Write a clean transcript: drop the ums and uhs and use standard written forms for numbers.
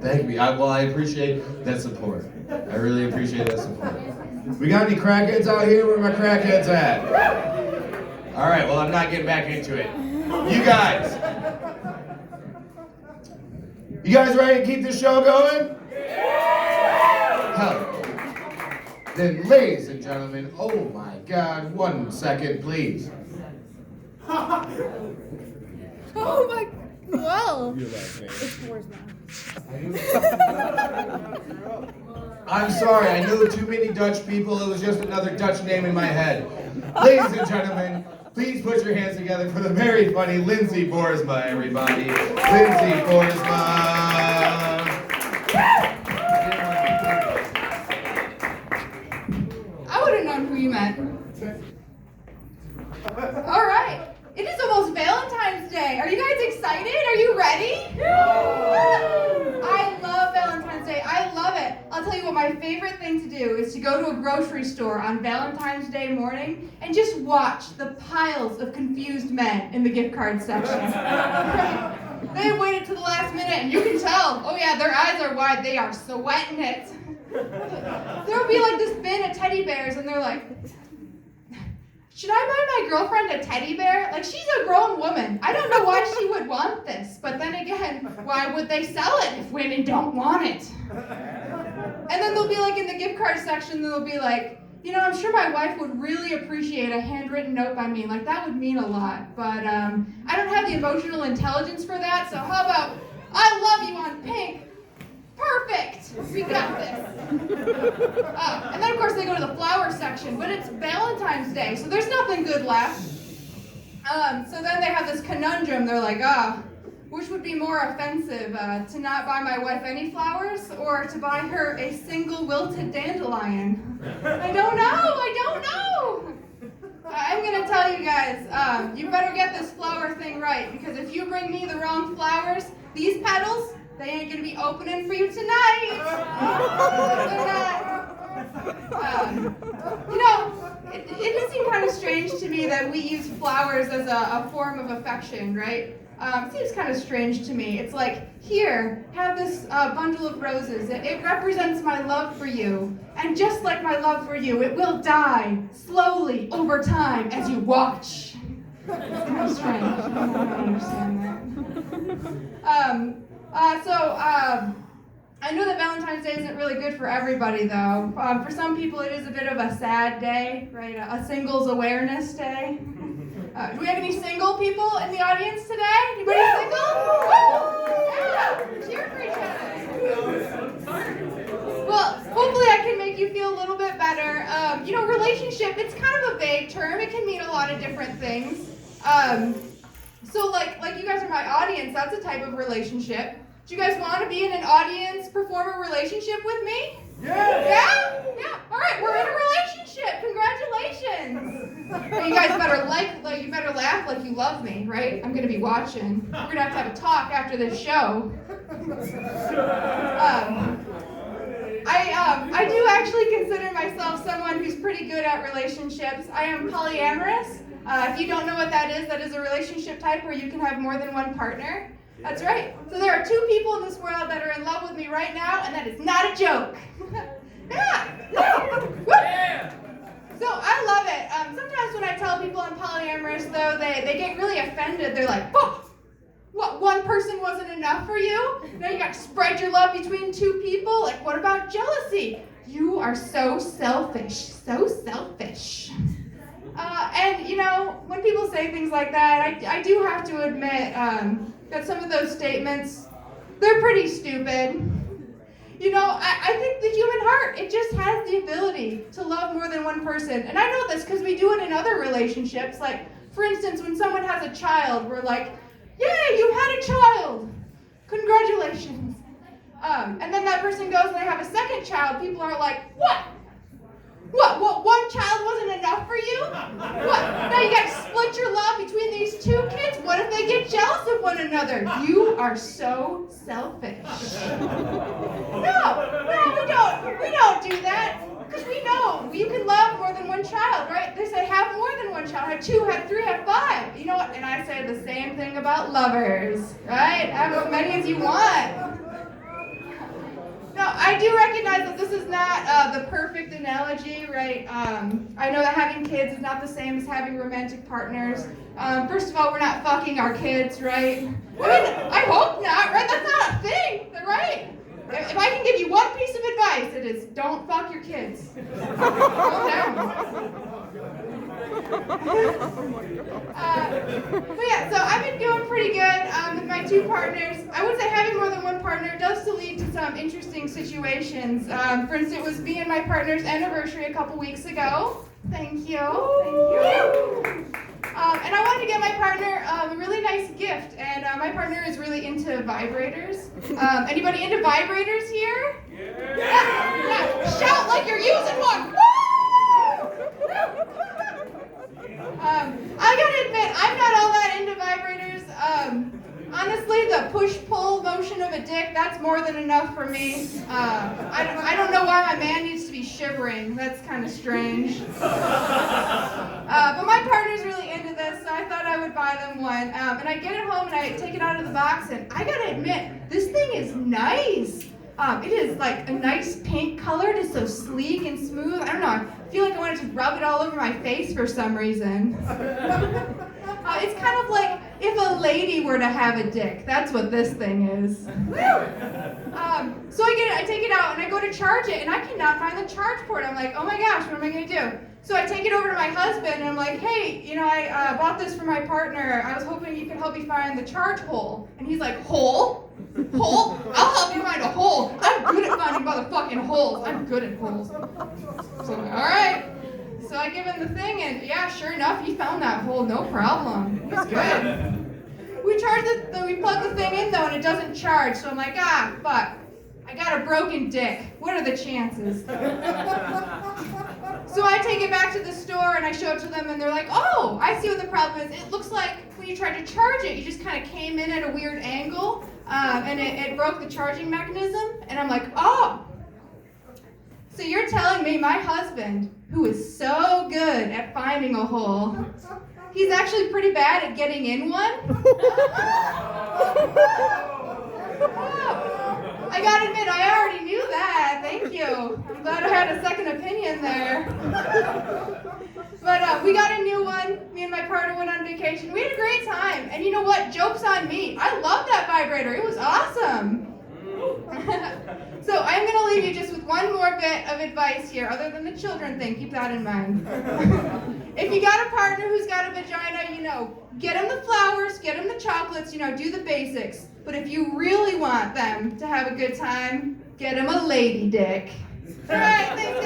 Thank you. I appreciate that support. I really appreciate that support. We got any crackheads out here? Where are my crackheads at? All right, well, I'm not getting back into it. You guys ready to keep the show going? Hell yeah. Then, ladies and gentlemen, oh my God, 1 second, please. Oh my, well. It's Boersma. I'm sorry, I knew too many Dutch people. It was just another Dutch name in my head. Ladies and gentlemen, please put your hands together for the very funny Lindsey Boersma, everybody. Lindsey Boersma. I would have known who you meant. All right. It is almost Valentine's Day. Are you guys excited? Are you ready? I love Valentine's Day. I love it. I'll tell you what, my favorite thing to do is to go to a grocery store on Valentine's Day morning and just watch the piles of confused men in the gift card section. They waited to the last minute and you can tell, oh yeah, their eyes are wide. They are sweating it. There'll be like this bin of teddy bears and they're like, should I buy my girlfriend a teddy bear? Like, she's a grown woman. I don't know why she would want this. But then again, why would they sell it if women don't want it? And then they'll be like in the gift card section, they'll be like, you know, I'm sure my wife would really appreciate a handwritten note by me. Like, that would mean a lot. But I don't have the emotional intelligence for that. So how about, I love you on pink. Perfect! We got this. And then, of course, they go to the flower section, but it's Valentine's Day, so there's nothing good left. So then they have this conundrum. They're like, which would be more offensive, to not buy my wife any flowers or to buy her a single wilted dandelion? I don't know. I'm going to tell you guys, you better get this flower thing right, because if you bring me the wrong flowers, these petals, they ain't gonna be opening for you tonight. You know, it does seem kind of strange to me that we use flowers as a form of affection, right? It seems kind of strange to me. It's like, here, have this bundle of roses. It represents my love for you. And just like my love for you, it will die slowly over time as you watch. It's kind of strange. I don't understand that. I know that Valentine's Day isn't really good for everybody, though. For some people, it is a bit of a sad day, right? A singles awareness day. Do we have any single people in the audience today? Anybody single? Yeah, cheer for each other. Well, hopefully I can make you feel a little bit better. You know, relationship, it's kind of a vague term. It can mean a lot of different things. So like you guys are my audience, that's a type of relationship. Do you guys want to be in an audience performer relationship with me? Yeah? All right, we're in a relationship. Congratulations. You guys better you better laugh like you love me, right? I'm going to be watching. We're going to have a talk after this show. I do actually consider myself someone who's pretty good at relationships. I am polyamorous. If you don't know what that is a relationship type where you can have more than one partner. That's right. So there are 2 people in this world that are in love with me right now, and that is not a joke. Yeah. So I love it. Sometimes when I tell people I'm polyamorous, though, they get really offended. They're like, "Whoa, what? One person wasn't enough for you? Now you got to spread your love between 2 people? Like, what about jealousy? You are so selfish, so selfish." And, you know, when people say things like that, I do have to admit that some of those statements, they're pretty stupid. You know, I think the human heart, it just has the ability to love more than one person. And I know this because we do it in other relationships. Like, for instance, when someone has a child, we're like, yay, you had a child. Congratulations. And then that person goes and they have a second child. People are like, what? What, one child wasn't enough for you? What, now you got to split your love between these 2 kids? What if they get jealous of one another? You are so selfish. No, we don't do that. Because we know you can love more than one child, right? They say have more than one child, have 2, have 3, have 5. You know what? And I say the same thing about lovers, right? Have as many as you want. I do recognize that this is not the perfect analogy, right? I know that having kids is not the same as having romantic partners. First of all, we're not fucking our kids, right? I mean, I hope not, right? That's not a thing, right? If I can give you one piece of advice, it is don't fuck your kids. Calm down. But yeah, so I've been doing pretty good with my two partners. I would say having more than one partner does still lead to some interesting situations. For instance, it was me and my partner's anniversary a couple weeks ago. Thank you. And I wanted to get my partner a really nice gift, and my partner is really into vibrators. Anybody into vibrators here? Yeah. Shout like you're using one. I gotta admit, I'm not all that into vibrators. Honestly, the push-pull motion of a dick, that's more than enough for me. I don't know why my man needs to be shivering. That's kind of strange. But my partner's really into this, so I thought I would buy them one. And I get it home and I take it out of the box, and I gotta admit, this thing is nice. It is like a nice pink color. It is so sleek and smooth. I don't know. I feel like I want to just rub it all over my face for some reason. It's kind of like if a lady were to have a dick. That's what this thing is. So I get it. I take it out and I go to charge it, and I cannot find the charge port. I'm like, oh my gosh, what am I going to do? So I take it over to my husband, and I'm like, hey, I bought this for my partner. I was hoping you could help me find the charge hole. And he's like, hole? Hole? I'll help you find a hole. I'm good at finding motherfucking holes. I'm good at holes. So I'm like, all right. So I give him the thing, and yeah, sure enough, he found that hole, no problem. He's good. We plug the thing in though, and it doesn't charge. So I'm like, fuck. I got a broken dick. What are the chances? So I take it back to the store and I show it to them, and they're like, oh, I see what the problem is. It looks like when you tried to charge it, you just kind of came in at a weird angle, and it broke the charging mechanism. And I'm like, oh. So you're telling me my husband, who is so good at finding a hole, he's actually pretty bad at getting in one? I gotta admit, I already knew that. Thank you. I'm glad I had a second opinion there. But we got a new one. Me and my partner went on vacation. We had a great time. And you know what? Joke's on me. I love that vibrator. It was awesome. So I'm going to leave you just with one more bit of advice here, other than the children thing. Keep that in mind. If you got a partner who's got a vagina, get them the flowers, get them the chocolates, do the basics. But if you really want them to have a good time, get them a lady dick. All right, thanks.